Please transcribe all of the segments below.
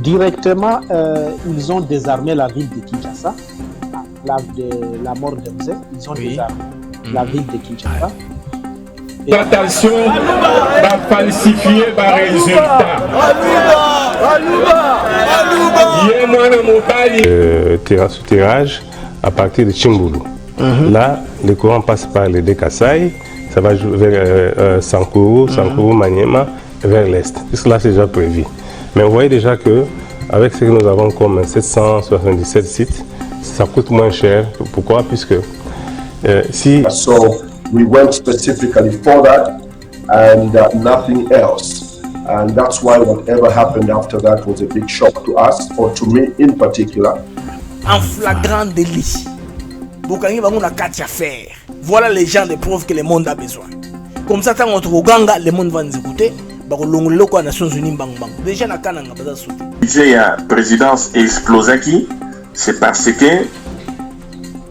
Directement, ils ont désarmé la ville de Kinshasa. De la mort de Mzee, ils ont désarmé la ville de Kinshasa. Attention, va falsifier le résultat. Terrasse-souterrage à partir de Chimbulu. Là, le courant passe par les deux Kasaï, ça va vers Sankuru, Maniema, vers l'est. Tout cela, c'est déjà prévu. Mais vous voyez déjà que avec ce que nous avons comme 777 sites, ça coûte moins cher. Pourquoi? Puisque si... So we went specifically for that and nothing else. And that's why whatever happened after that was a big shock to us, or to me in particular. En flagrant délit. Voilà les gens de preuves que le monde a besoin. Comme ça, quand on trouve Ganga, le monde va nous écouter. Nations Unies, déjà la canne il y a présidence explosaki, c'est parce que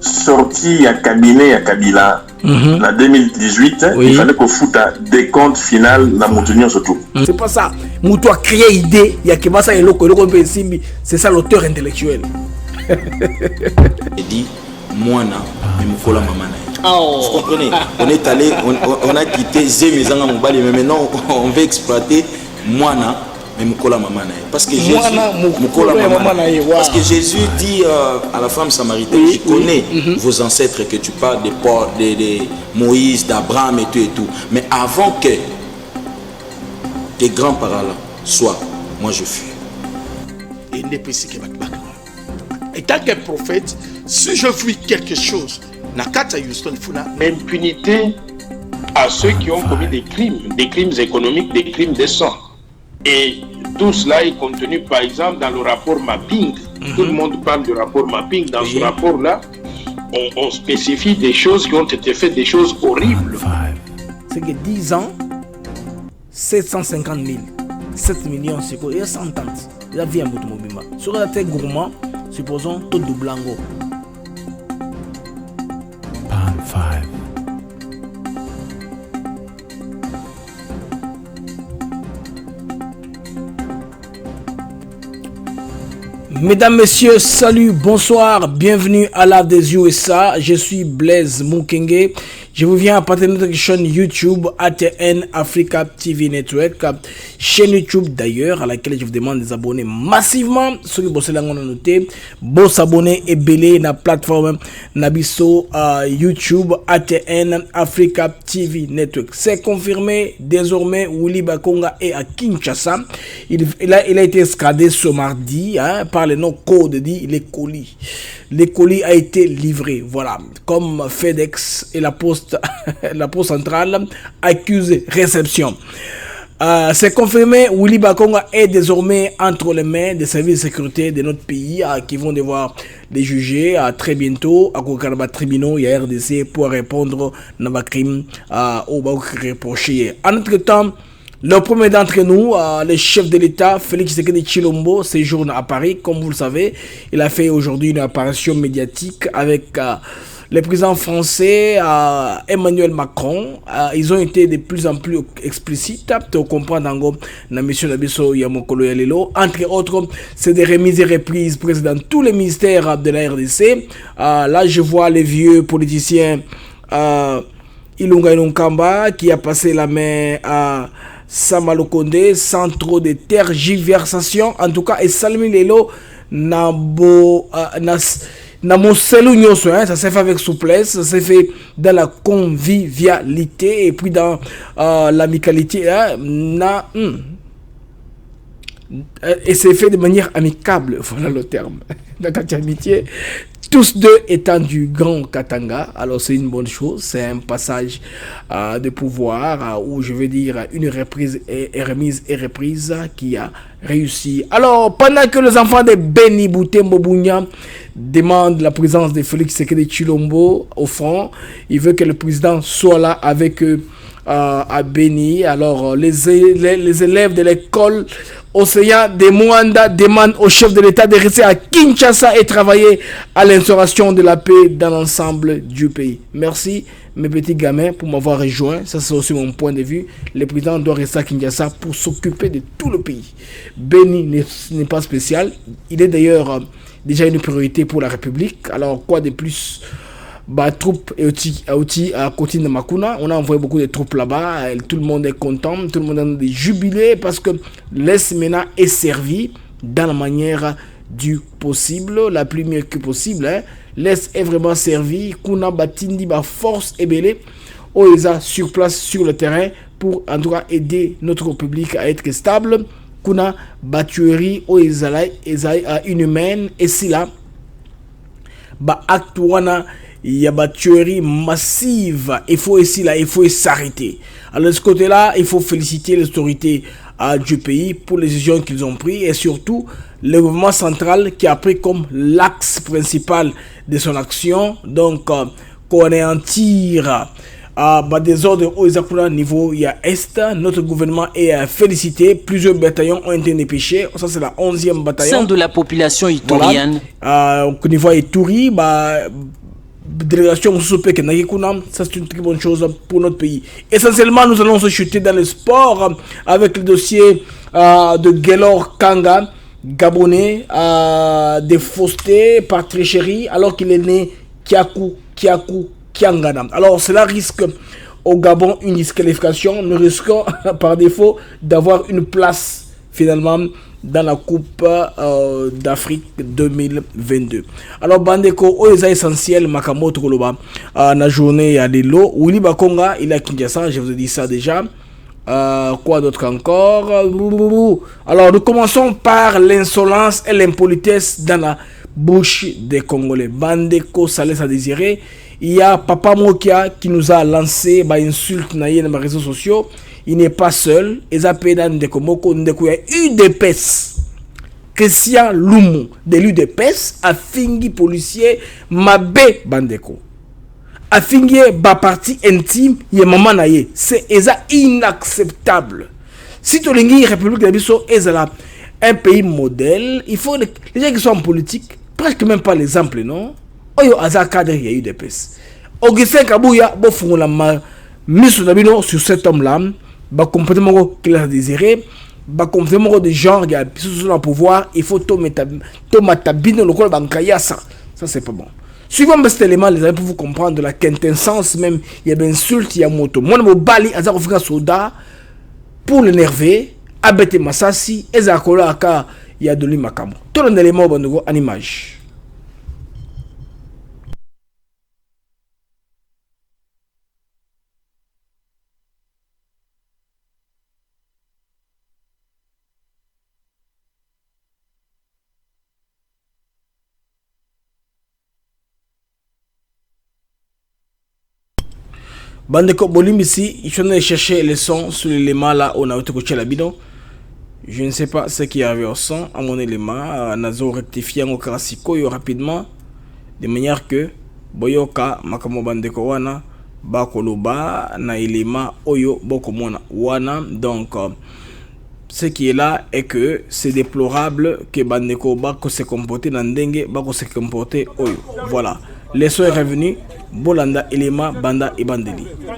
sorti à cabinet à Kabila en 2018, il fallait qu'on foute des comptes finales dans Moutounion surtout. C'est pas ça. Moutou a créé idée, il y a que ça et c'est ça l'auteur intellectuel. Il dit Moana et Moukola Mamana. Vous comprenez? On est allé, on a quitté Zemezanga Moubali, mais maintenant on veut exploiter Moana et Moukola Mamana. Parce que Jésus, parce que Jésus dit à la femme samaritaine, je connais vos ancêtres que tu parles de Moïse, d'Abraham et tout. Mais avant que tes grands-parents soient, moi je fuis. Et tant que prophète, si je fuis quelque chose, l'impunité à ceux qui ont commis des crimes économiques, des crimes de sang. Et tout cela est contenu par exemple dans le rapport mapping. Tout le monde parle du rapport mapping. Dans ce rapport-là, on spécifie des choses qui ont été faites, des choses horribles. C'est que 10 ans, 750 000, 7 millions, c'est quoi? Il y a 100 ans. Il y a vie à Moutoumobima. Sur la tête gourmand, supposons tout de blanco. Mesdames, messieurs, salut, bonsoir, bienvenue à Live des USA. Je suis Blaise Mukenge. Je vous viens à partir de notre chaîne YouTube ATN Africa TV Network, chaîne YouTube d'ailleurs à laquelle je vous demande de vous abonner massivement. Ceux qui bossent là, on a noté, bon s'abonner et belé na plateforme Nabiso YouTube ATN Africa TV Network. C'est confirmé désormais. Willy Bakonga est à Kinshasa. Il a été escadé ce mardi par le nom code dit les colis. Les colis a été livré, voilà, comme FedEx et la Poste centrale accusent réception. C'est confirmé, Willy Bakonga est désormais entre les mains des services de sécurité de notre pays qui vont devoir les juger très bientôt à Kokaraba tribunaux et à RDC pour répondre à nos crimes aux reprochés. En entre-temps, le premier d'entre nous, le chef de l'État, Félix Tshisekedi Tshilombo, séjourne à Paris. Comme vous le savez, il a fait aujourd'hui une apparition médiatique avec le président français, Emmanuel Macron. Ils ont été de plus en plus explicites pour comprendre la mission de Bisso Yamokolo Yalelo. Entre autres, c'est des remises et reprises prises dans tous les ministères de la RDC. Là, je vois les vieux politiciens Ilunga Ilunkamba qui a passé la main à Samalo Kondé sans trop de tergiversation. En tout cas, et Salmi Lelo Nabo ça s'est fait avec souplesse, ça s'est fait dans la convivialité et puis dans l'amicalité. Et c'est fait de manière amicable, voilà le terme. Dans cette amitié, tous deux étant du Grand Katanga, alors c'est une bonne chose, c'est un passage de pouvoir où je veux dire une reprise et remise et reprise qui a réussi. Alors pendant que les enfants de Beni Boutembo Bounya demandent la présence de Félix Tshisekedi Tshilombo au front, il veut que le président soit là avec eux à Beni. Alors les élèves de l'école Océan de Mwanda demandent au chef de l'État de rester à Kinshasa et travailler à l'instauration de la paix dans l'ensemble du pays. Merci mes petits gamins pour m'avoir rejoint. Ça, c'est aussi mon point de vue. Le président doit rester à Kinshasa pour s'occuper de tout le pays. Béni n'est pas spécial. Il est d'ailleurs déjà une priorité pour la République. Alors, quoi de plus? Troupes et outils à côté de Makuna. On a envoyé beaucoup de troupes là-bas. Tout le monde est content. Tout le monde est jubilé parce que l'Est maintenant est servi dans la manière du possible, la plus mieux que possible. Hein. L'Est est vraiment servi. Kuna Batindi, force et belé. Oeza sur place, sur le terrain, pour en tout cas aider notre public à être stable. Kuna Batuerie, Oeza à une humaine. Et si là, Actuana, il y a une tuerie massive. Il faut ici là, il faut s'arrêter. Alors de ce côté-là, il faut féliciter les autorités du pays pour les décisions qu'ils ont prises et surtout le gouvernement central qui a pris comme l'axe principal de son action, donc anéantir des ordres au niveau est. Notre gouvernement est félicité. Plusieurs bataillons ont été dépêchés. Ça, c'est la 11e bataillon. Sein de la population iturienne. Voilà. Au niveau Ituri, délégation ça c'est une très bonne chose pour notre pays. Essentiellement, nous allons se chuter dans le sport avec le dossier de Gaylor Kanga, gabonais, défausté par tricherie alors qu'il est né Kiaku Kiangana. Alors cela risque au Gabon une disqualification. Nous risquons par défaut d'avoir une place finalement dans la Coupe d'Afrique 2022. Alors Bandeko, oeza essentiel Makamoto Koloba na journée à Lelo, Willy Bakonga, il est à Kinshasa, je vous ai dit ça déjà. Quoi d'autre encore? Alors nous commençons par l'insolence et l'impolitesse dans la bouche des Congolais. Bandeko, ça laisse à désirer. Il y a Papa Mokia qui nous a lancé insulte dans les réseaux sociaux. Il n'est pas seul. Il y a UDPS. Christian Lumu de l'UDPS a fini policier Mabé Bandeko. A fini ba partie intime y maman naye. C'est inacceptable. Si tu lingi République de Bisso est un pays modèle, il faut les gens qui sont en politique, presque même pas l'exemple, non? Oyo aza cadre y a UDPS. Augustin Kabouya bofungola miso nabino sur cet homme-là. Comportement qu'il a désiré, comportement de genre qui a sur le pouvoir, il faut tout mettre le col bankaya ça c'est pas bon. Suivant cet élément, les amis, pour vous comprendre de la quintessence même, il y a des insultes, il y a moto. Moi, je bali à Zarofika Soda pour l'énerver, abete Masasi, et Zakola Aka, il y a de l'Imakamo. Tout un élément en image. Bandeko Bolim ici, il faut aller chercher les sons sur l'élément là où on a été coaché la bidon. Je ne sais pas ce qui avait au son à mon élément. Nazo rectifiant au classico rapidement. De manière que Boyoka Makamo Bandeko Wana Bakoloba na élément Oyo Bokomona Wana. Donc ce qui est là est que c'est déplorable que Bandeko Bako se comporte dans Dengue, Bako se comporte Oyo. Voilà. Les sons est revenu. Bolanda, Elema, Banda et Bandeli. Qu'est-ce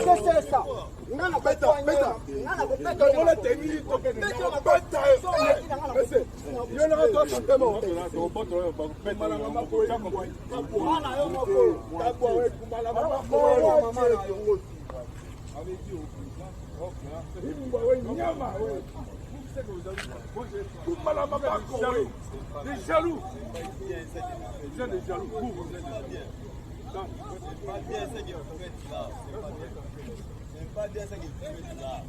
que c'est ça? Des jaloux. Des jaloux. C'est pas bien ça qu'il fait là.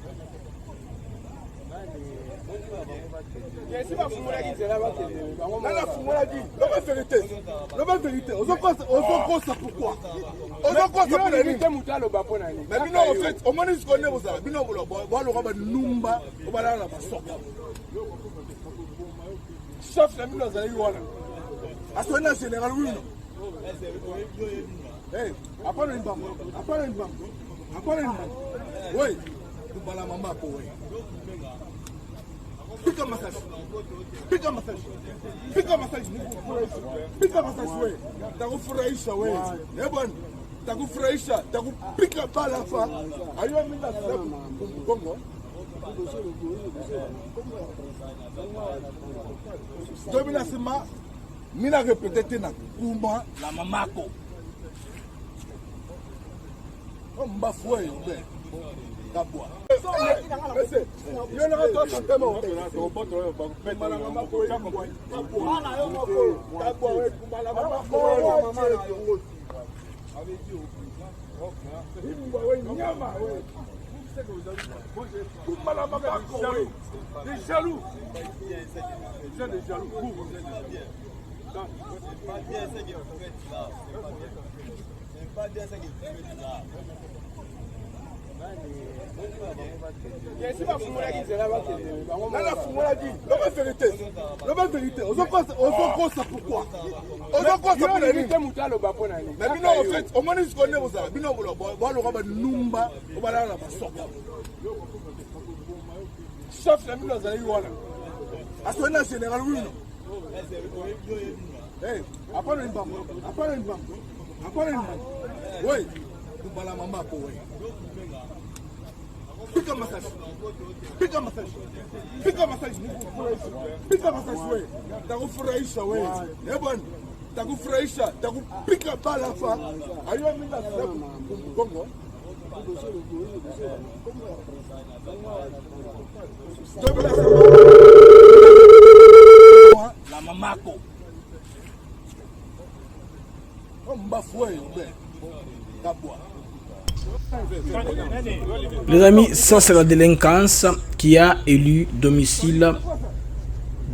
Kubala mama kowe. Pick up massage. Pick up massage. Pick up massage. Pick up massage we. Takufurahisha we. Ebon. Takufurahisha. Takupika pala fa. Ayo minda sababu Kongo. Domina sema mina répéter tena kuma la mamako. Mba foué be. Kabwa. Pick up massage. Pick up massage. Pick up massage. Pick up massage we. Takufurahisha we. Ebon. Takufurahisha. Takupika pala fa. Ayo minda sababu Kongo. La mamako. Mba foué be. Kabwa. Les amis, ça c'est la délinquance qui a élu domicile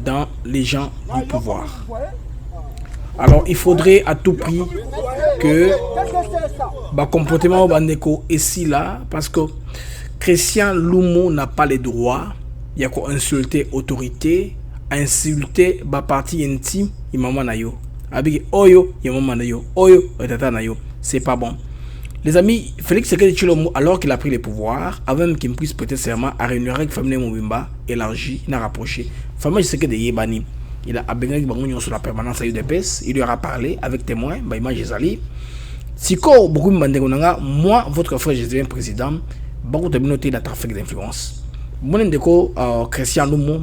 dans les gens du pouvoir. Alors il faudrait à tout prix que le comportement bandeko ici là, parce que Christian Lumo n'a pas les droits, il y a qu'à insulter autorité, insulter ba partie intime, il maman na yo. Abi oyo, il maman na yo, oyo, tata na yo, c'est pas bon. Les amis, Félix Tshisekedi Tshilombo, alors qu'il a pris les pouvoirs, avant même qu'il puisse prêter serment, a réuni avec Famille Mobimba, élargi, il a rapproché. Famille Tshisekedi Yebani, il a abéné sur la permanence à UDPS, il lui aura parlé avec témoins, Baïma Jezali. Siko, beaucoup de monde, moi, votre frère, je deviens président, beaucoup de noté la trafic d'influence. Mon indéco, Christian Lumo,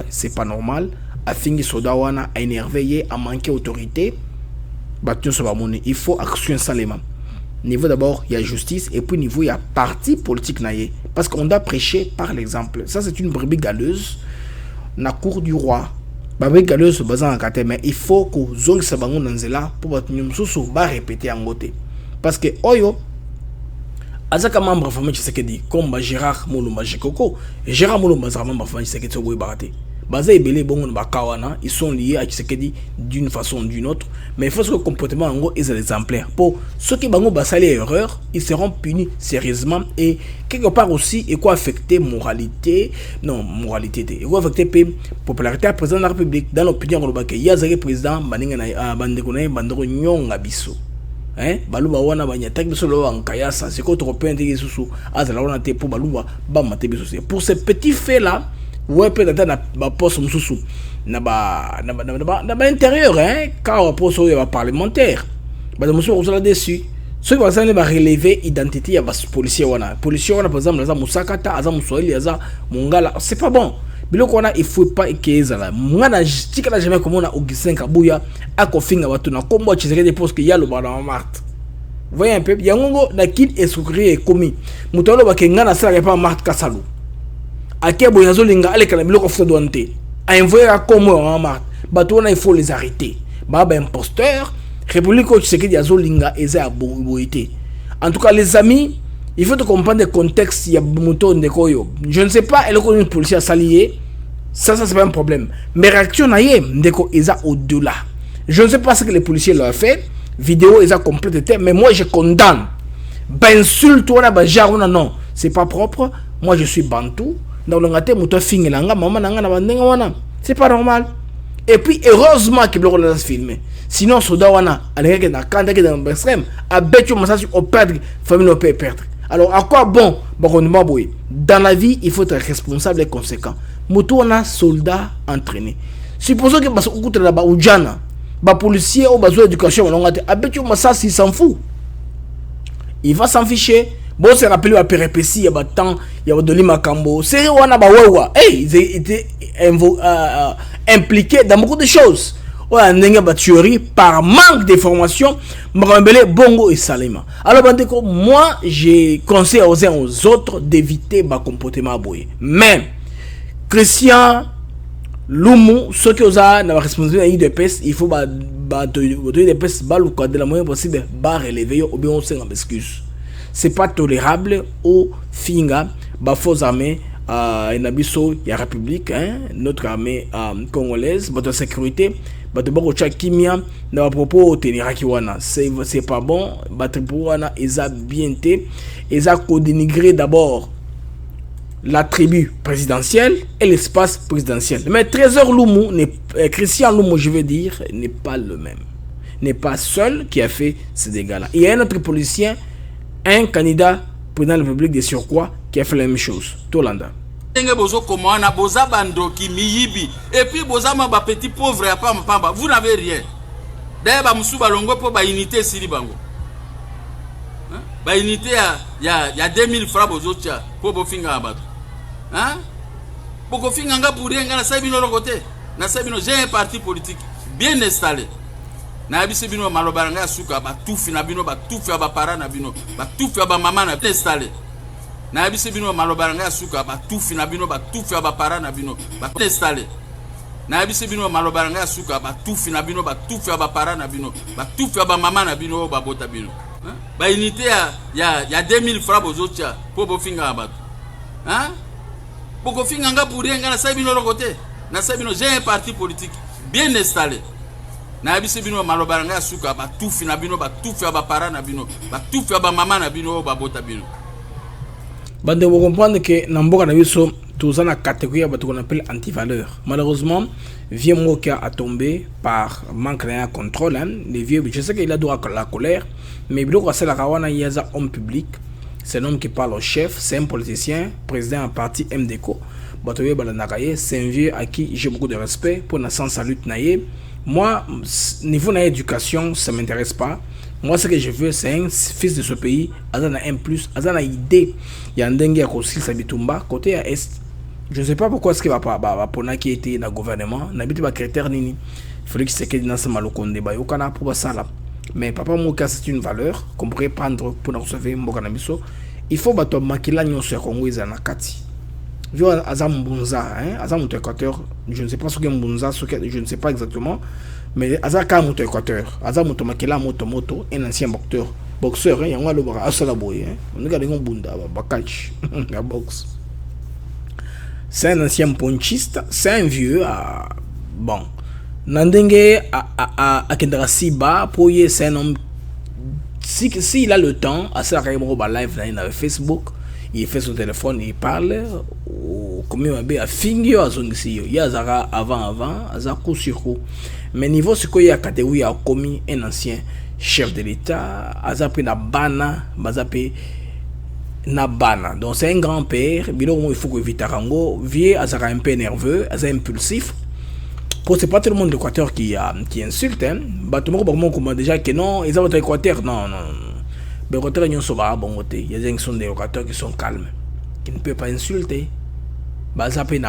c'est pas normal, a fini Sodawana, a énervé, a manqué autorité, il faut action salement. Niveau d'abord, il y a justice et puis niveau, il y a parti politique naïe. Parce qu'on doit prêcher par l'exemple. Ça, c'est une brebis galeuse. La cour du roi. Brebis galeuse, mais il faut que zong sabango nanzela pour répéter en côté. Parce que oyo, azaka membre de famille Tshisekedi, comme Gérard Moulumba Jekoko, Gérard Moulumba c'est membre de famille Tshisekedi Sogo Ibarate. Baza et Belé Bongo Bakawana, ils sont liés à Tshisekedi d'une façon ou d'une autre, mais il faut que le comportement en gros est exemplaire. Pour ceux qui bango basali erreur, ils seront punis sérieusement et quelque part aussi et quoi affecter moralité, non moralité, et quoi affecter popularité à président de la République dans l'opinion globale. Il y a un président baninga na bandekona bandero nyonga biso. Hein, baluba wana banyata biso lo ankayasa, c'est quoi trop peindre sous azala wana te pour baluba ba mate biso. Pour ces petits faits là. Ouais, peut-être na poste mususu na ba intérieur hein car on poste au parlementaire ba monsieur on là dessus ceux qui vont relever identité ya bas policier wana par exemple za musakata aza muswahili aza mungala c'est pas bon biloko wana il faut pas ekeza la mwana tika jamais comme on a Augustin Kabuya akofinga watu na kombo Tshisekedi parce que ya lo bana Marthe. Voyez un peu yango na kid escroquerie commis mutolo bakenga na sala pas Marthe Kasalu Akebo yazolinga aleka na biloko futa douante a envoyé à Congo en Marthe bato il faut les arrêter baba imposteur République Tshisekedi yazolinga eza aboité. En tout cas les amis, il faut comprendre le contexte ya moto ndekoyo. Je ne sais pas elle est une policier à s'allier, ça c'est pas un problème, mais réaction naie ndeko eza au-delà. Je ne sais pas ce que les policiers leur fait, vidéo eza complète, mais moi je condamne. Insulte ou na jarona non, c'est pas propre. Moi je suis bantou. Dans le gâteau, muto fingilanga, maman nanga na bandenga wana. C'est pas normal. Et puis heureusement qu'il bloque le filmé. Sinon soda wana, aleka na kanda ke dans l'extrême, a betu massage au perdre, famille au perdre. Alors, à quoi bon? Dans la vie, il faut être responsable et conséquent. Moto, on a soldat entraîné. Supposons que parce que là-bas, ou Djana, les policiers ou les éducation, ça, il s'en fout. Il va s'en ficher. Bon, c'est rappelé à péripéties, il y a temps, il y a de l'Imakambo. C'est ils étaient impliqués dans beaucoup de choses. Tuerie par manque de formation, Bongo et Salima. Alors, moi, j'ai conseillé aux autres d'éviter ma comportement boy. Mais, Christian Loumou, ceux qui ont la responsabilité de l'IDPS, il faut l'IDPS de la moyen possible, relever ou bien on s'en excuse. C'est pas tolérable au finga, faux armée, il y a République, notre armée congolaise, votre sécurité. C'est pas bon. Ils ont bien été. Ils ont dénigré d'abord la tribu présidentielle et l'espace présidentiel. Mais Trésor Loumou, Christian Loumou, je veux dire, n'est pas le même. N'est pas seul qui a fait ces dégâts-là. Il y a un autre policier, un candidat président de la République de surcroît, qui a fait la même chose. Tolanda. Et puis petit pauvre vous n'avez rien. D'ailleurs unité unité il y a 2000 francs pour hein pour côté j'ai un parti politique bien installé na biso bino malobaranga suka ba tufi na bino ba tufi ba para na bino ba tufi ba mama na installé na biso bino malobaranga suka ba tufi na bino ba tufi ba para na bino ba installé na biso bino malobaranga suka ba tufi na bino ba tufi ba para na bino ba tufi ba mama na bino ba bota bino ba unité ya 2000 francs bozotia po bofinga ba hein boko finga nga pour rien na sa bino côté na sa bino j'ai un parti politique bien installé. Na biso bino malobaranga suka ba tufi na bino ba tufi ba para na bino ba tufi ba mama na bino ba bota bino. Bande vous comprendre que na mboka na biso tous en catégorie ba qu'on appelle anti-valeur. Malheureusement, vieux Moka a tombé par manque de contrôle les vieux, je sais qu'il a droit à la colère, mais bilo c'est la rawana yaza homme public, c'est un homme qui parle au chef, c'est un politicien, président du parti MDCO. Batoye balanakaye, c'est un vieux à qui j'ai beaucoup de respect pour na sans salut naye. Moi, niveau de l'éducation, ça ne m'intéresse pas. Moi, ce que je veux, c'est un fils de ce pays. Azana un plus, Azana idée. Il y a un dengue à Kosil Sabitumba, côté à Est. Je ne sais pas pourquoi est-ce qu'il va pas pour qui était dans le gouvernement. N'habite pas critère nini. Il fallait qu'il se quede dans ce malokonde. Il y pour ça là. Mais papa Mouka, c'est une valeur qu'on pourrait prendre pour nous recevoir Mbokanabiso. Il faut que tu makila nyonso ya Congo izana kati. Je ne sais pas ce qu'est Mbunza, je ne sais pas exactement, mais Azaka Moto Équateur, Azamoto Makela Moto, un ancien boxeur, il y a un lobo à Salaboy, on regarde un bunda, Bakach, la boxe. C'est un ancien ponchiste, c'est un vieux, bon. Nandenge à Kendrasiba, pour y c'est un homme, s'il a le temps, à ça, live dans Facebook. Il fait son téléphone, il parle. Comme il a fini à son ici, il y a avant, coup sur coup. Mais niveau ce qu'il y a catégorie a commis un ancien chef de l'État, Azapé na bana, Bazapé na bana. Donc c'est un grand-père, il faut que Vitarango, vieux, Azara un peu nerveux, Azara impulsif. C'est pas tout le monde de l'Équateur qui insulte, hein. Tout le monde comment déjà que non, ils ont l'Équateur, non. Il y a des gens des locataires qui sont calmes, qui ne peuvent pas insulter. Par exemple,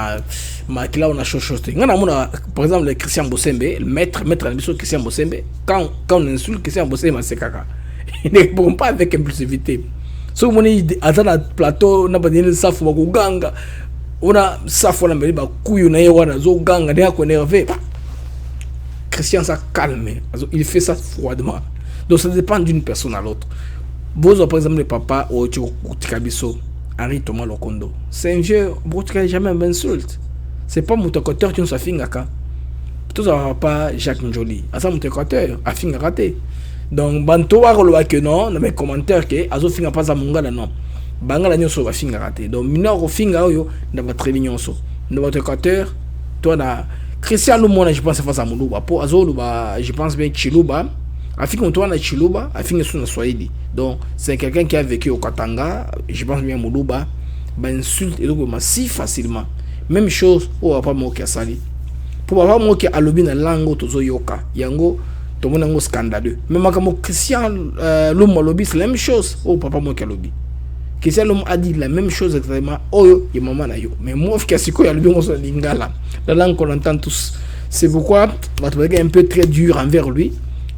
le Christian Bossembe, le maître de Christian Bossembe, quand on insulte Christian Bossembe, c'est caca. Ils ne répondent pas avec impulsivité. Si on est dans le plateau, on a des safo, on a safo, on a des couilles, on a des ganga, on a des Christian ça calme, il fait ça froidement. Donc ça dépend d'une personne à l'autre. Bozo, par exemple, le papa ou Tikabiso, Henri Thomas Lokondo, c'est un vieux, Botika jamais m'insulte. C'est pas mon tocoteur qui nous a fait un cas. Tout ça va pas Jacques Njoli. À ça, mon tocoteur a fait un raté. Donc, Banto a relevé que non, dans mes commentaires, que Azo finga pas à mon gars, non. Bangala nyoso va finga raté. Donc, mineur au finga, yo, dans votre réunion, dans votre tocoteur, toi, na Christian Lumona, je pense, face à Moulouba. Pour Azo, je pense bien Chilouba. Afin qu'on tourne à Chiluba, afin que soit Swahili. Donc c'est quelqu'un qui a vécu au Katanga, je pense bien Moluba, insulte et donc si facilement. Même chose au papa Moki Asali. Pour papa Moki alobi na langue tozo yoka. Yango to monango scandaleux. Même comme Christian l'homme alobi c'est la même chose au papa Moki alobi. Christian l'homme a dit la même chose exactement oyo ya maman na yo. Mais moi Fikasiko ya lobi ngoso lingala. La langue qu'on entend tous. C'est pourquoi votre est un peu très dur envers lui.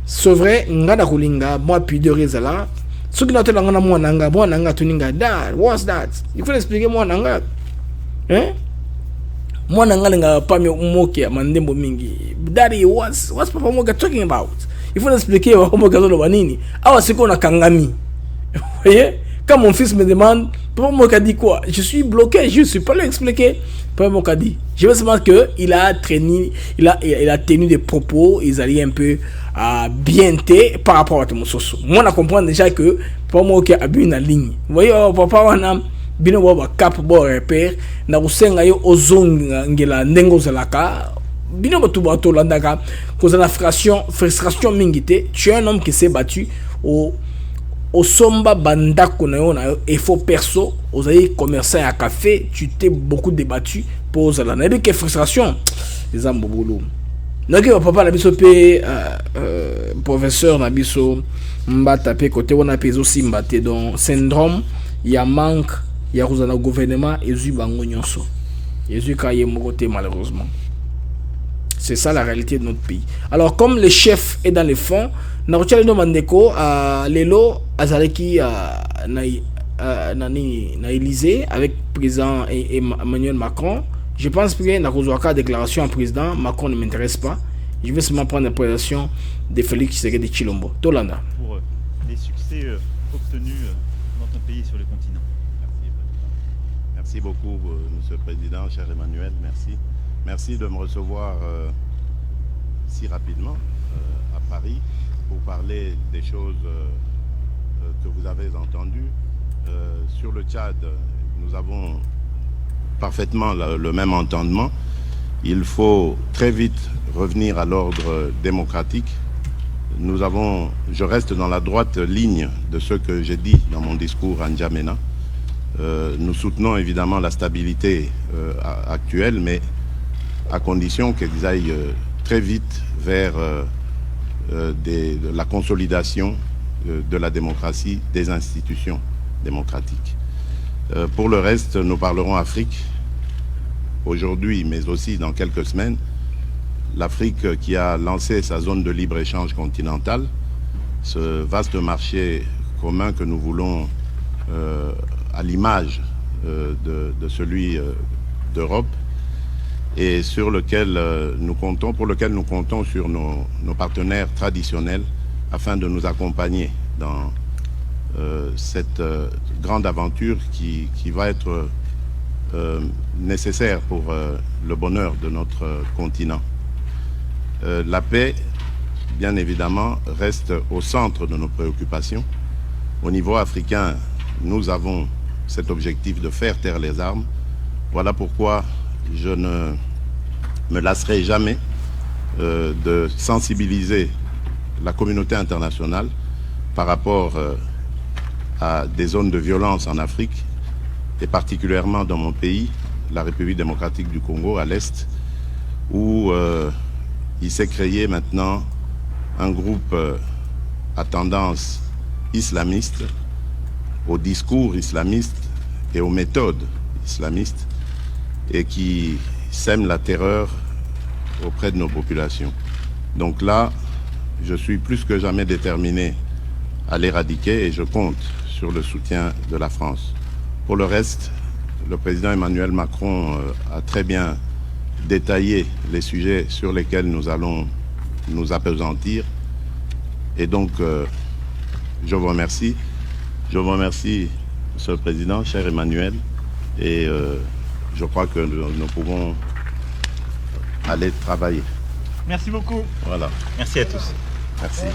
C'est vrai, ngada kulinga moi pudeur ezala. Ce qui n'a pas de moi nanga tuninga that what's that? Il faut expliquer moi nanga. Hein? Moi nanga nga pas moki mandembo mingi. Daddy what's papa moka talking about? Il faut expliquer papa moka zo banini. Awa siko na kangami. Vous voyez? Quand mon fils me demande papa moka dit quoi? Je suis bloqué, je suis pas lui expliquer. Papa moka dit, je veux savoir que il a tenu des propos, ils allaient un peu bien par rapport à mon soso. Moi, je comprends déjà que papa moka a bu une ligne. Vous voyez, papa wana bino baba cap bo repère na usenga yo ozonga ngela ndengo zalaka bino bato landaka cause la frustration mingité. Tu es un homme qui s'est battu au somba bandako na yo na effort perso aux aïe commerçant à café, tu t'es beaucoup débattu pour ça là na que frustration les âmes boulot donc papa na biso pe professeur na biso mbata pe côté on a peso simbate donc syndrome ya manque ya rozana gouvernement ezui bango nyonso ezui kaye mokote malheureusement. C'est ça la réalité de notre pays. Alors comme le chef est dans les fonds, na rochale no mandeko lelo azaleki na Élysée avec président Emmanuel Macron. Je pense que na kozwaka déclaration en président Macron ne m'intéresse pas. Je vais seulement prendre la présentation de Félix Tshisekedi de Chilombo. Tolanda. Pour les succès obtenus dans ton pays sur le continent. Merci beaucoup, Monsieur le Président, cher Emmanuel, merci. Merci de me recevoir si rapidement à Paris pour parler des choses que vous avez entendues. Sur le Tchad, nous avons parfaitement le même entendement. Il faut très vite revenir à l'ordre démocratique. Je reste dans la droite ligne de ce que j'ai dit dans mon discours à N'Djamena. Nous soutenons évidemment la stabilité actuelle, mais à condition qu'ils aillent très vite vers la consolidation de la démocratie, des institutions démocratiques. Pour le reste, nous parlerons Afrique aujourd'hui, mais aussi dans quelques semaines. L'Afrique qui a lancé sa zone de libre-échange continentale, ce vaste marché commun que nous voulons à l'image de celui d'Europe, et pour lequel nous comptons sur nos partenaires traditionnels afin de nous accompagner dans cette grande aventure qui va être nécessaire pour le bonheur de notre continent. La paix, bien évidemment, reste au centre de nos préoccupations. Au niveau africain, nous avons cet objectif de faire taire les armes. Voilà pourquoi je ne me lasserai jamais de sensibiliser la communauté internationale par rapport à des zones de violence en Afrique, et particulièrement dans mon pays, la République démocratique du Congo, à l'Est, où il s'est créé maintenant un groupe à tendance islamiste, au discours islamiste et aux méthodes islamistes, et qui sème la terreur auprès de nos populations. Donc là, je suis plus que jamais déterminé à l'éradiquer et je compte sur le soutien de la France. Pour le reste, le président Emmanuel Macron a très bien détaillé les sujets sur lesquels nous allons nous appesantir. Et donc, je vous remercie. Je vous remercie, Monsieur le Président, cher Emmanuel, et je crois que nous pouvons aller travailler. Merci beaucoup. Voilà. Merci à tous. Merci.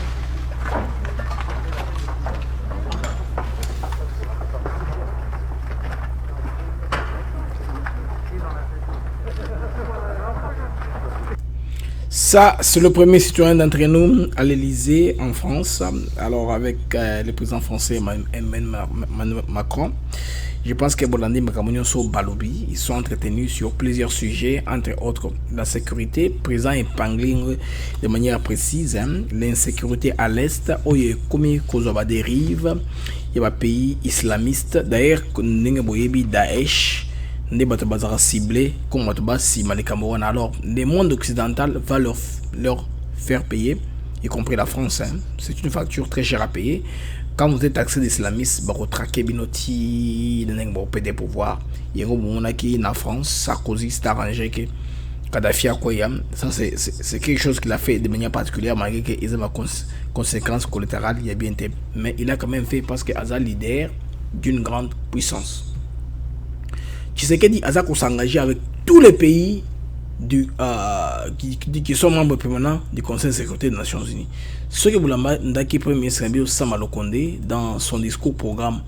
Ça, c'est le premier citoyen d'entre nous à l'Élysée en France. Alors, avec le président français Emmanuel Macron, je pense que Bolandi Makamounion sont Balobi. Ils sont entretenus sur plusieurs sujets, entre autres la sécurité. Le président épinglé de manière précise l'insécurité à l'Est, où il y a commis des dérives. Il y a des pays islamistes. D'ailleurs, Daesh. Ciblé comme alors le monde occidental va leur faire payer, y compris la France. C'est une facture très chère à payer. Quand vous êtes taxé d'islamiste, vous traquez binoti des pouvoirs. Il y a qui en France, Sarkozy s'est arrangé que Kadhafi a quoi. Ça c'est quelque chose qu'il a fait de manière particulière, malgré qu'il y a des conséquences collatérales. Il a bien été, mais il a quand même fait parce qu'il est un leader d'une grande puissance. Tshisekedi a s'engager avec tous les pays qui sont membres permanents du Conseil de sécurité des Nations Unies. Ce que Boulamba Ndaki, Premier ministre Sama Lokonde, dans son discours programme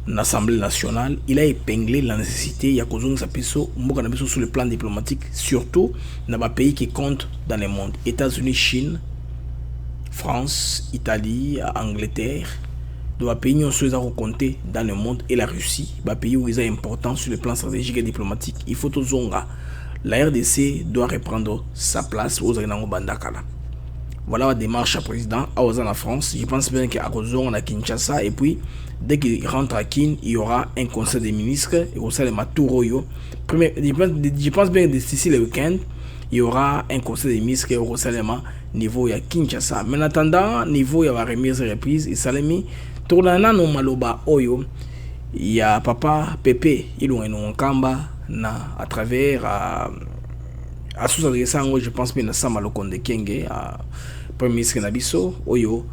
de l'Assemblée nationale, il a épinglé la nécessité sur le plan diplomatique, surtout dans les pays qui comptent dans le monde. États-Unis, Chine, France, Italie, Angleterre. De la pays où ils ont compté dans le monde et la Russie, le pays où ils sont importants sur le plan stratégique et diplomatique. Il faut tout zonga. La RDC doit reprendre sa place aux Arinango Bandakala. Voilà la démarche à président à la France. Je pense bien qu'à Kozon, on a Kinshasa. Et puis, dès qu'il rentre à Kin, il y aura un conseil des ministres. Et au sein de Matouroyo. Je pense bien que d'ici le week-end, il y aura un conseil des ministres au Salema niveau à Kinshasa. Mais en attendant, niveau il y a la remise et reprise, il s'est mis. Tournana no maloba oyo, il y a papa Pepe, il y a un kamba na à travers à sous-adressant, je pense bien à Samalokonde Kenge, à Premier ministre Nabiso, oyo,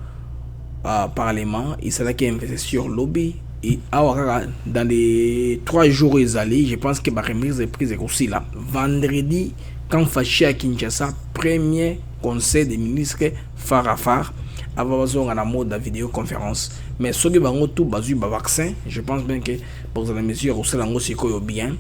parlement, il s'est qui investi sur lobby. Et dans les 3 jours allés, je pense que la remise est prise aussi là. Vendredi, quand fâché à Kinshasa, premier conseil des ministres Farafar, avant la mode de vidéoconférence. Mais ceux qui ont tout basé sur le vaccin, je pense bien que pour la mesure où c'est bien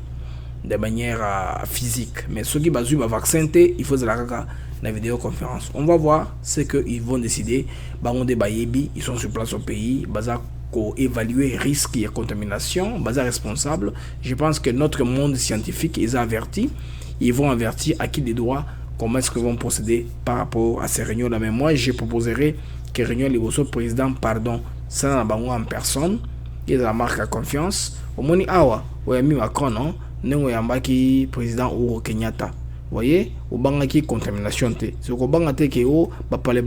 de manière physique. Mais ceux qui basent sur le vaccin, il faut la vidéoconférence. On va voir ce qu'ils vont décider. Ils sont sur place au pays. Pour évaluer risque et contamination, responsable. Je pense que notre monde scientifique est averti. Ils vont avertir à qui des droits comment est-ce qu'ils vont procéder par rapport à ces réunions-là. Mais moi, je proposerai que réunion les président, pardon, ça n'a pas en personne, et la marque à confiance. Au moins, ouais, Macron, non, nous avons président Uhuru Kenyatta. Vous voyez, au bangaki contamination te. Ce qu'on bangate que au parler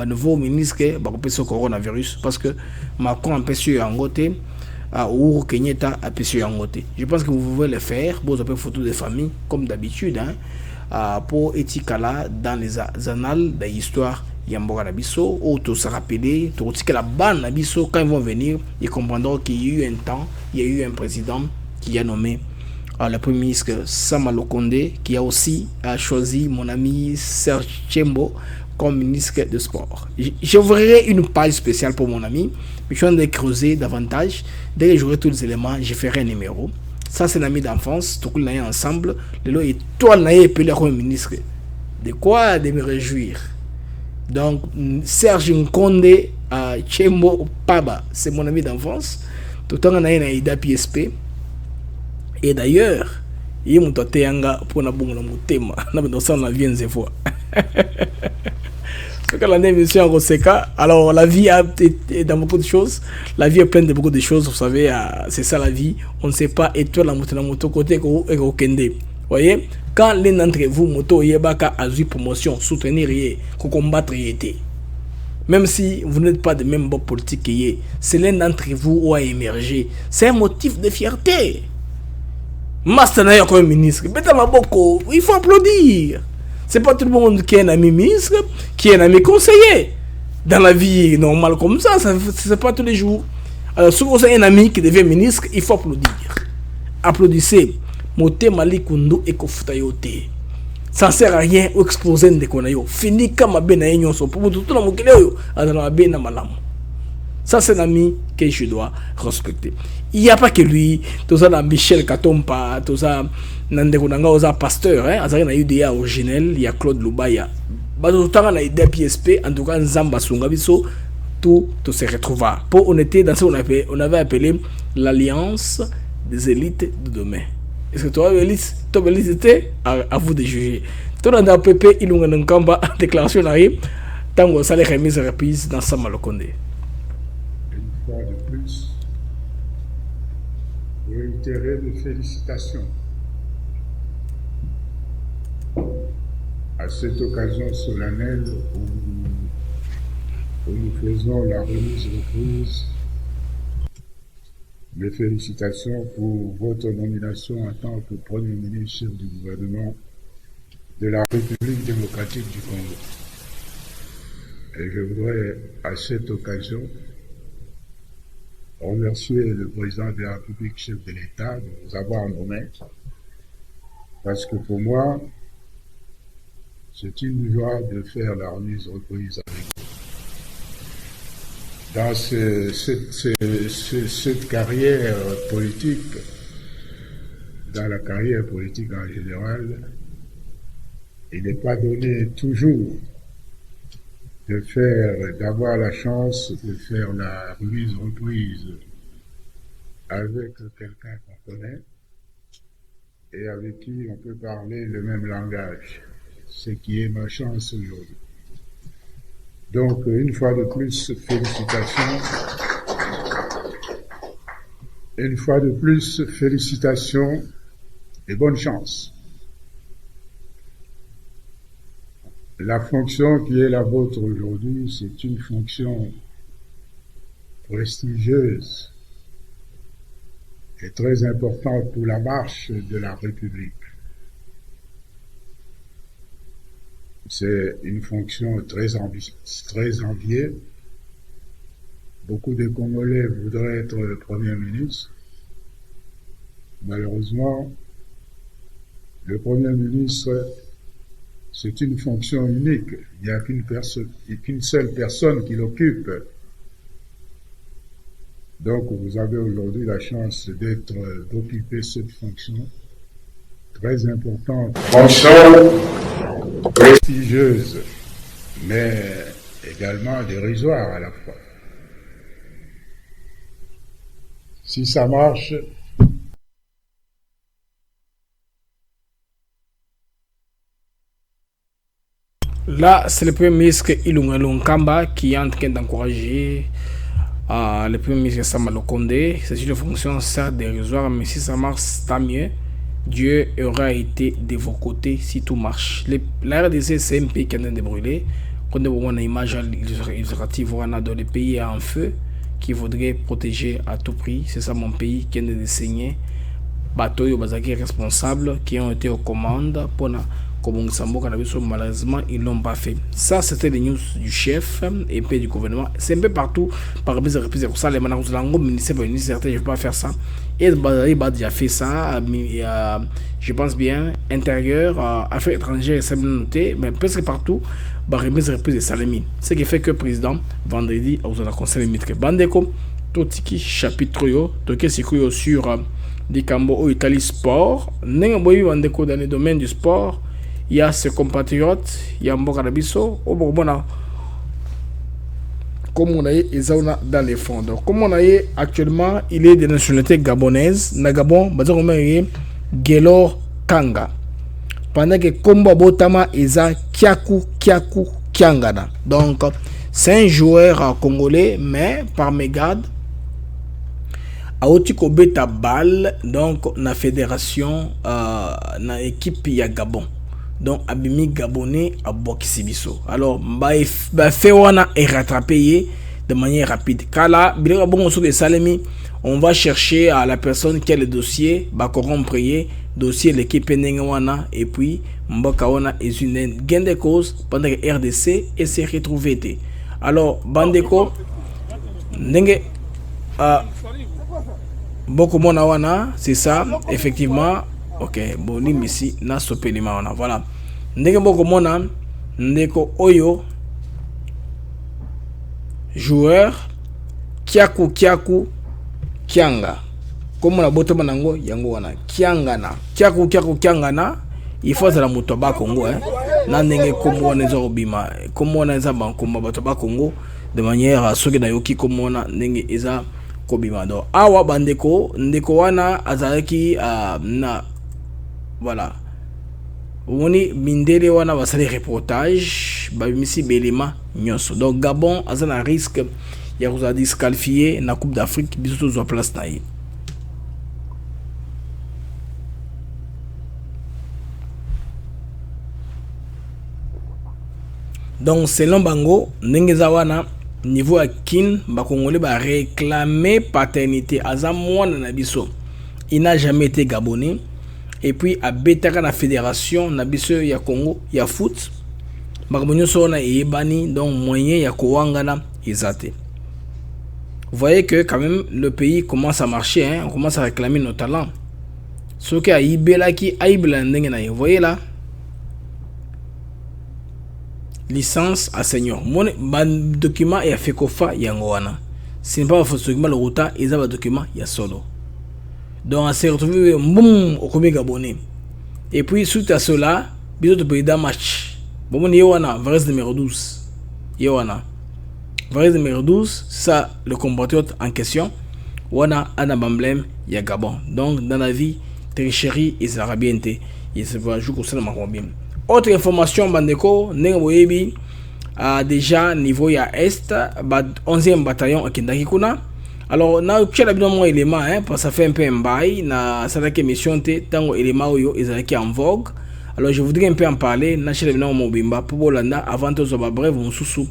nouveau ministre que coronavirus parce que Macron a pêché en côté, Uhuru Kenyatta a pêché en côté. Je pense que vous pouvez le faire. Vous avez photo de famille comme d'habitude, pour étikala dans les annales de l'histoire. Yamboga Nabiso, ou tout se rappeler, tout que la bande Nabiso, quand ils vont venir, ils comprendront qu'il y a eu un temps, il y a eu un président qui a nommé le premier ministre Sama Lokonde, qui a aussi choisi mon ami Serge Tchembo comme ministre de sport. J'ouvrirai une page spéciale pour mon ami, mais je suis en train de creuser davantage. Dès que j'aurai tous les éléments, je ferai un numéro. Ça, c'est un ami d'enfance, tout le monde ensemble. Et toi, le ministre. De quoi de me réjouir? Donc, Serge Nkonde Tchembo Paba, c'est mon ami d'enfance. Tout le temps, on a un IDA PSP. Et d'ailleurs, il y a un téanga pour la bonne thème. On a vu une fois. Alors, la vie est dans beaucoup de choses. La vie est pleine de beaucoup de choses. Vous savez, c'est ça la vie. On ne sait pas. Et toi, la moto côté et au Kende. Voyez, quand l'un d'entre vous, moto, yebaka, a eu promotion, soutenir, combattre, même si vous n'êtes pas de même bord politique, c'est l'un d'entre vous qui a émergé. C'est un motif de fierté. Mastana est comme ministre. Il faut applaudir. C'est pas tout le monde qui est un ami ministre, qui est un ami conseiller. Dans la vie normale comme ça, c'est pas tous les jours. Alors, si vous avez un ami qui devient ministre, il faut applaudir. Applaudissez. Moté Malikundo et Kofutayote. Ça ne sert à rien d'exposer de Konayo. Fini comme Abena Enyon, pour tout le monde qui est là. Ça, c'est l'ami que je dois respecter. Il n'y a pas que lui. Tout ça, Michel Katompa, tout ça, Nandekonanga, Pasteur, il y a eu des originels, il y a Claude Loubaya, Bazotanga na idée PSP, en tout cas Nzamba Sungabiso, tout se retrouva. Pour on était dans ce qu'on avait appelé l'alliance des élites de demain. Est-ce que toi, l'élite était à vous de juger. Tout dans un PP, il y a une déclaration arrive, tant que ça les remises reprises dans Samba Lokonde. Une fois de plus, réitérer mes félicitations. À cette occasion solennelle où nous faisons la remise reprise, mes félicitations pour votre nomination en tant que Premier ministre chef du gouvernement de la République démocratique du Congo. Et je voudrais à cette occasion remercier le président de la République chef de l'État de nous avoir nommés, parce que pour moi, c'est une joie de faire la remise reprise avec vous. Dans cette carrière politique, dans la carrière politique en général, il n'est pas donné toujours d'avoir la chance de faire la remise reprise avec quelqu'un qu'on connaît et avec qui on peut parler le même langage. Ce qui est ma chance aujourd'hui. Donc, une fois de plus, félicitations. Une fois de plus, félicitations et bonne chance. La fonction qui est la vôtre aujourd'hui, c'est une fonction prestigieuse et très importante pour la marche de la République. C'est une fonction très enviée. Beaucoup de Congolais voudraient être le Premier ministre. Malheureusement, le Premier ministre, c'est une fonction unique. Il n'y a qu'une seule personne qui l'occupe. Donc, vous avez aujourd'hui la chance d'occuper cette fonction très importante. Fonction prestigieuse, mais également dérisoire à la fois. Si ça marche, là, c'est le Premier ministre Ilunga Lunkamba qui est en train d'encourager le Premier ministre Samba Lokonde. C'est une fonction certes dérisoire, mais si ça marche, tant mieux. Dieu aura été de vos côtés si tout marche. La RDC, c'est un pays qui est en train de brûler. Quand on voit une image illustrative dans le pays en feu, qui voudrait protéger à tout prix. C'est ça mon pays qui est en train de saigner. Bateau et Bazaki responsables qui ont été aux commandes pour malheureusement ils l'ont pas fait. Ça c'était les news du chef et puis du gouvernement. C'est un peu partout par exemple pour ça les managers ministère je ne vais pas faire ça. Et il a déjà fait ça. Je pense bien intérieur, affaires étrangères, c'est bien noté, mais presque partout par remise de Salemi. Ce qui fait que le président vendredi a besoin de conseil limite que Bandeko Totiki chapitre yo toke sikuyo sur des cambo au Italie sport. Nenga boyi Bandeko dans le domaine du sport. Il y a ses compatriotes, il y a Mboka Nabiso, au Borbona. Comme on a eu dans les fonds. Donc, comme on a eu actuellement, il est de nationalité gabonaise. Na Gabon, on a eu Gelor Kanga. Pendant que Kombo Botama Eza Kiaku Kiangana. Donc, c'est un joueur congolais, mais par mégarde. Aotiko Beta Ball, donc, na fédération, na équipe ya Gabon. Donc abimi gabonais à Bokisibiso. Alors Fewana est rattrapé de manière rapide. Car là, on va chercher à la personne qui a le dossier, dossier l'équipe Nengawana et puis Mbakawana et une gain de cause pendant que RDC et s'est retrouvé. Alors Bandeko Nenge Boko Monawana, c'est ça, effectivement. Ok, bon, ici, na sopelima wana. Voilà. Ndenge boko mona, ndeko oyo, joueur, Kiaku Kianga. Comme la botte manango, yango wana. Kiangana. Kiaku Kiangana, il faut la motoba Congo, hein. na ndenge kombo wana eza kobima kombo wana eza bankomba bato ba Congo de manière soki nayoki kombo wana ndenge eza kobima. Donc awa bandeko ndeko wana azalaki na voilà omoni mindele wana basali reportage babimisi belema nyonso. Donc Gabon aza na risque ya kozala disqualifié na Coupe d'Afrique biso tozwa place na ye. Donc selon bango ndenge eza wana niveau ya kin bakongole ba réclamer paternité aza mwana na biso, il n'a jamais été gabonais et puis abetaka na fédération na biso ya Congo ya foot bakabonyo sona eyebani, donc moyen ya kowangana ezate. Vous voyez que quand même le pays commence à marcher, hein? On commence à réclamer nos talents. Ce qui a ibelaki aibela ndenge na, vous voyez là, licence à senior. Mon document est fait kofa yangoana. Ce n'est pas un faux document le routa, ils ont un document il y a solo. Donc on s'est retrouvé boum au premier gabonais. Et puis suite à cela, bisous de pays d'un match. Bon yewana, Varese numéro 12. Yewana. Varese numéro 12, ça le compatriote en question. Wana ana emblème ya Gabon. Donc dans la vie, tricherie et ça bien été. Il se va jouer comme ça dans ma combine. Autre information bandeko, Nengoyebi a déjà niveau ya Est, 11e bataillon à Kindaki kuna. Alors na tchela binomo élément hein parce que ça fait un peu un bail na ça la mission té tango élément oyo ezalaki en vogue. Alors je voudrais un peu en parler na tchela binomo mobimba pour Bolanda avant de zo ba bref mususu.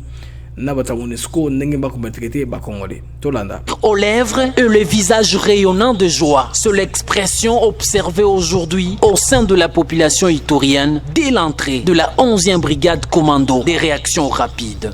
Aux lèvres et le visage rayonnant de joie, c'est l'expression observée aujourd'hui au sein de la population itorienne dès l'entrée de la 11e brigade commando des réactions rapides.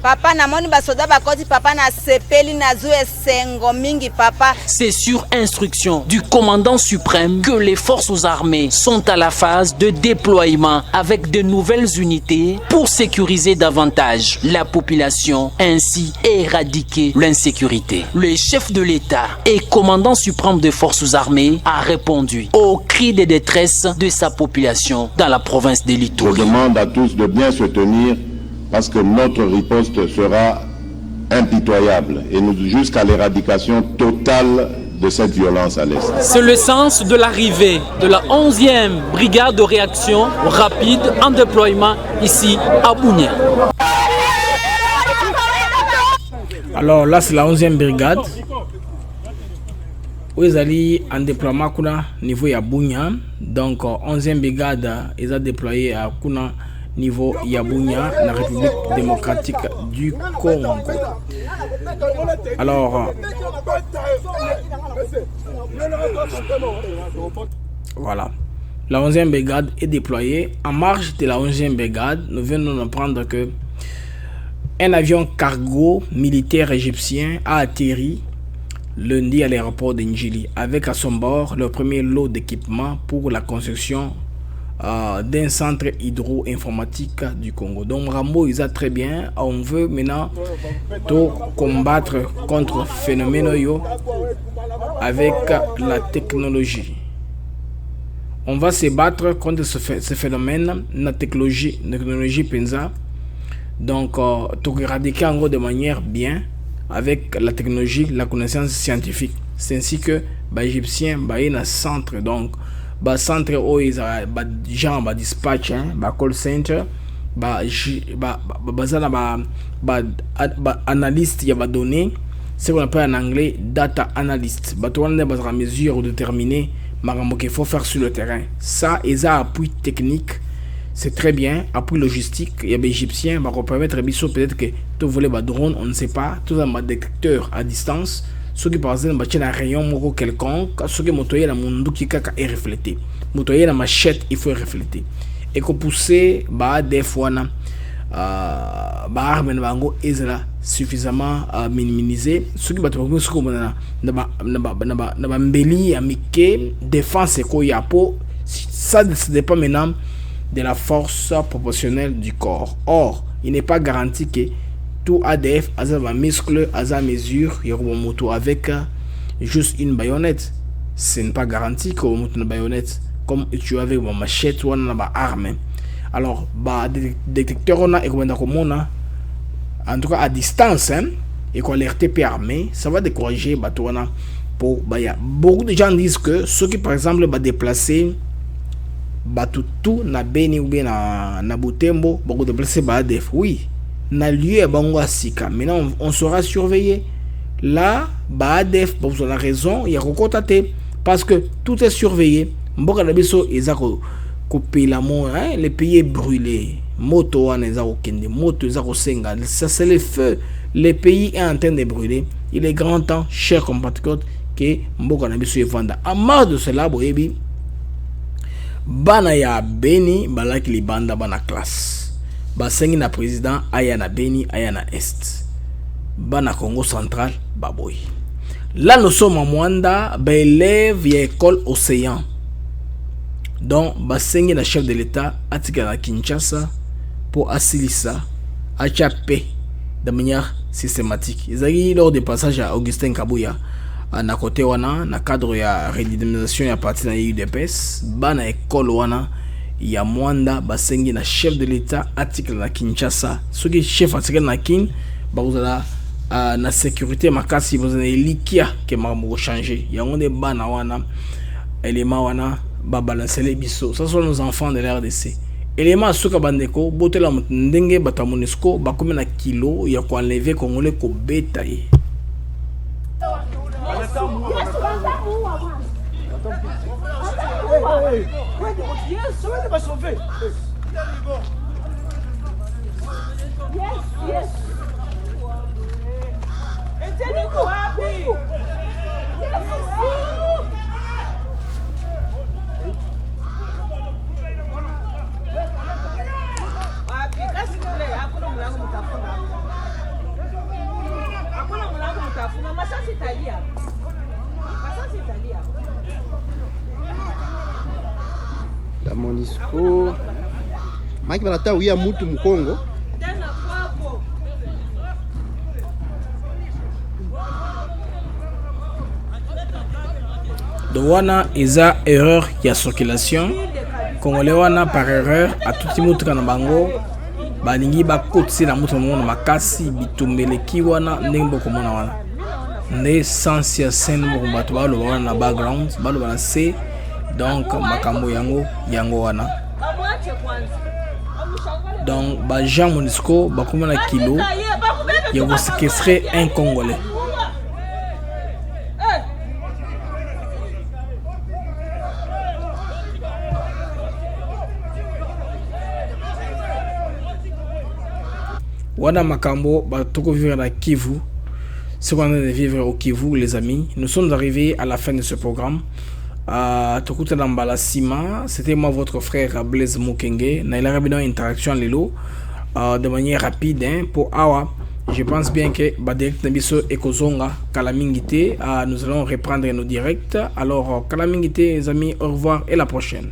C'est sur instruction du commandant suprême que les forces armées sont à la phase de déploiement avec de nouvelles unités pour sécuriser davantage la population, ainsi éradiquer l'insécurité. Le chef de l'État et commandant suprême des forces armées a répondu aux cris de détresse de sa population dans la province de l'Ituri. Je demande à tous de bien se tenir parce que notre riposte sera impitoyable et nous jusqu'à l'éradication totale de cette violence à l'Est. C'est le sens de l'arrivée de la 11e brigade de réaction rapide en déploiement ici à Bunia. Alors là c'est la 11e brigade où ils allaient en déploiement kuna niveau ya Bunia. Donc 11e brigade ils ont déployé à kuna niveau ya Bunia, la République démocratique du Congo. Alors voilà, la 11e brigade est déployée. En marge de la 11e brigade, nous venons d'apprendre que un avion cargo militaire égyptien a atterri lundi à l'aéroport de Njili avec à son bord le premier lot d'équipement pour la construction d'un centre hydro-informatique du Congo. Donc Rambo, il a très bien. On veut maintenant combattre contre le phénomène avec la technologie. On va se battre contre ce phénomène, la technologie Penza. Donc, tout éradiquer en gros de manière bien avec la technologie, la connaissance scientifique. C'est ainsi que les Égyptiens ont un centre. Donc, le centre où ils ont un dispatch, un call center, analyste, il y a des données. C'est ce qu'on appelle en anglais data analyst. On a en mesure de déterminer ce qu'il faut faire sur le terrain. Ça, ils ont un appui technique. C'est très bien, appui logistique, il y a des Égyptiens, va permettre peut-être que tu voulais des drones, on ne sait pas, tout un détecteur à distance, ceux qui par exemple un rayon quelconque, ceux qui motoyer la monde qui est reflété, motoyer la machette, il faut refléter. Et que pousser, des fois, arme bango ezala suffisamment minimisé, ceux qui battent ce qu'on a na mbeli ya mike défense ko ya po, ça ne dépend maintenant de la force proportionnelle du corps. Or, il n'est pas garanti que tout ADF a un muscle, a une mesure, il y a une moto avec juste une baïonnette. Ce n'est pas garanti qu'on monte une baïonnette comme tu as avec une machette ou une arme. Alors détecteur on a et comment en tout cas à distance hein, et qu'on alerter puis armé, ça va décourager Batouana pour Baya. Beaucoup de gens disent que ceux qui par exemple va déplacer Batutu na Beni ou bien na Butembo, beaucoup déplacer Badef. Oui, na lieu bango sika. Maintenant on sera surveillé. Là, Badef, pour la raison, il y a recotaté parce que tout est surveillé. Mboka na biso ezako couper la mort, hein, les pays brûlés. Moto en ezako kende, moto ezako senga. Ça c'est le feu. Le pays est en train de brûler. Il est grand temps, chers compatriotes, que Mboka na biso evanda. À marre de cela, boyebi, bana ya Beni, balaki li banda bana classe. Basengi na président aya na Beni, aya na Est. Bana Congo central, baboy. Là nous sommes à Mwanda, élève ya école Océan. Donc, basengi na chef de l'État, atika na Kinshasa, pour asilisa, achapé de manière systématique. Ils ont lors du passage à Augustin Kabouya, na côté wana, na cadre ya redynamisation ya parti na UDPS, bana école wana, ya Mwanda, basengi na chef de l'État, atika na Kinshasa. Ce qui chef atika na Kin, bazala na sécurité makasi, bazala likia ke mamu changer. Ya onde bana wana, élément wana, ba balancer les biso. Ça sont nos enfants de l'RDC. Élément suka bandeko, botela ndenge bata MONUSCO, ba comme na kilo ya ko enlever congolais ko beta ye. La MONUSCO Mike banata uya mutu mkongo Donc wana eza erreur ya circulation congolais wana par erreur à tout mutu kana bango balingi bakotisi na mutu mona makasi bitumbeleki wana ndenge bokomona wana nde sens ya scène mo bato balo wana na background balo bana se donc makambo yango wana donc ba Jean MONUSCO bakomona kilo ya ko séquestrer un congolais. Wana makambo batoko vivre na Kivu. C'est qu'on est de vivre au Kivu, les amis. Nous sommes arrivés à la fin de ce programme. Tokuta Nambala Sima, c'était moi votre frère Blaise Mukenge. Nous avons une interaction de manière rapide hein, pour Awa. Je pense bien que direct Nabiso et Kozonga Kalamingite, nous allons reprendre nos directs. Alors Kalamingite, les amis, au revoir et la prochaine.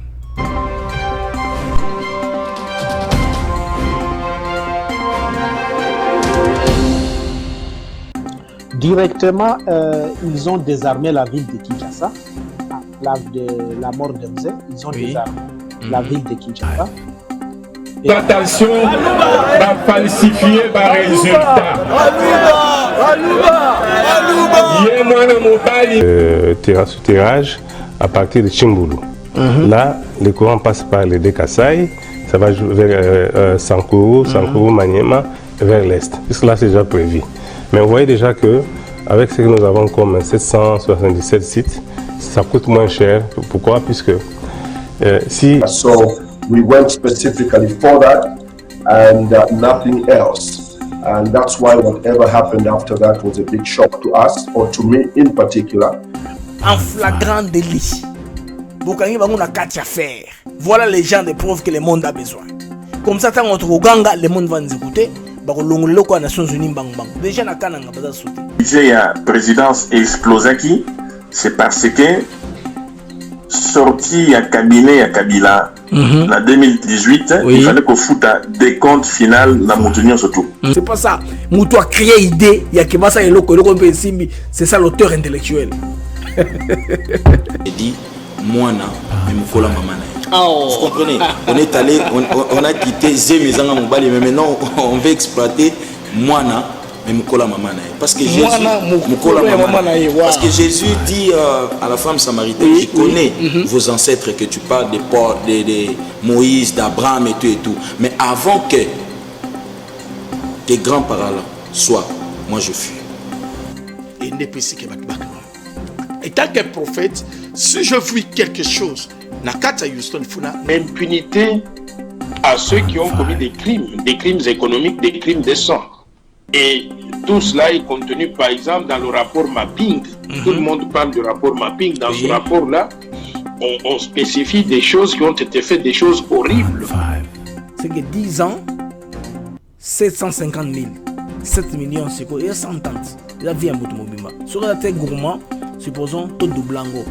Directement, ils ont désarmé la ville de Kinshasa. La mort de Mzee, ils ont désarmé la ville de Kinshasa. Attention, va falsifier par résultat. Terrasse-souterrage à partir de Chimbulu. Là, le courant passe par les deux Kasaï, ça va vers Sankuru, Maniema, vers l'est. Là, c'est déjà prévu. Mais vous voyez déjà que avec ce que nous avons comme 777 sites, ça coûte moins cher. Pourquoi? Puisque si... So we went specifically for that and nothing else. And that's why whatever happened after that was a big shock to us, or to me in particular. En flagrant délit. Voilà les gens de preuves que le monde a besoin. Comme ça, quand on trouve Ganga, le monde va nous écouter. Déjà la kananga baza sauté. Il y a présidence explosaki, c'est parce que sorti à cabinet à Kabila en 2018, il fallait qu'on foute des comptes final la montagne surtout. C'est pas ça. Moutou a créé idée, il y a que ça et l'autre c'est ça l'auteur intellectuel. Il dit moi na me mukola mamana. Vous comprenez? On est allé, on a quitté Zemezanga Mobali, mais maintenant on veut exploiter Moana. Parce que Jésus dit à la femme samaritaine, je connais vos ancêtres que tu parles de Moïse, d'Abraham et tout. Mais avant que tes grands-parents soient, moi je fuis. Et tant que prophète, si je fuis quelque chose, l'impunité à ceux qui ont commis des crimes économiques, des crimes de sang. Et tout cela est contenu, par exemple, dans le rapport Mapping. Tout le monde parle du rapport Mapping. Dans ce rapport-là, on spécifie des choses qui ont été faites, des choses horribles. C'est que 10 ans, 750 000, 7 millions, c'est quoi? Il y a 100 ans. Il y a vie à Moutoumobima. Sur la tête gourmand, supposons tout du blanco.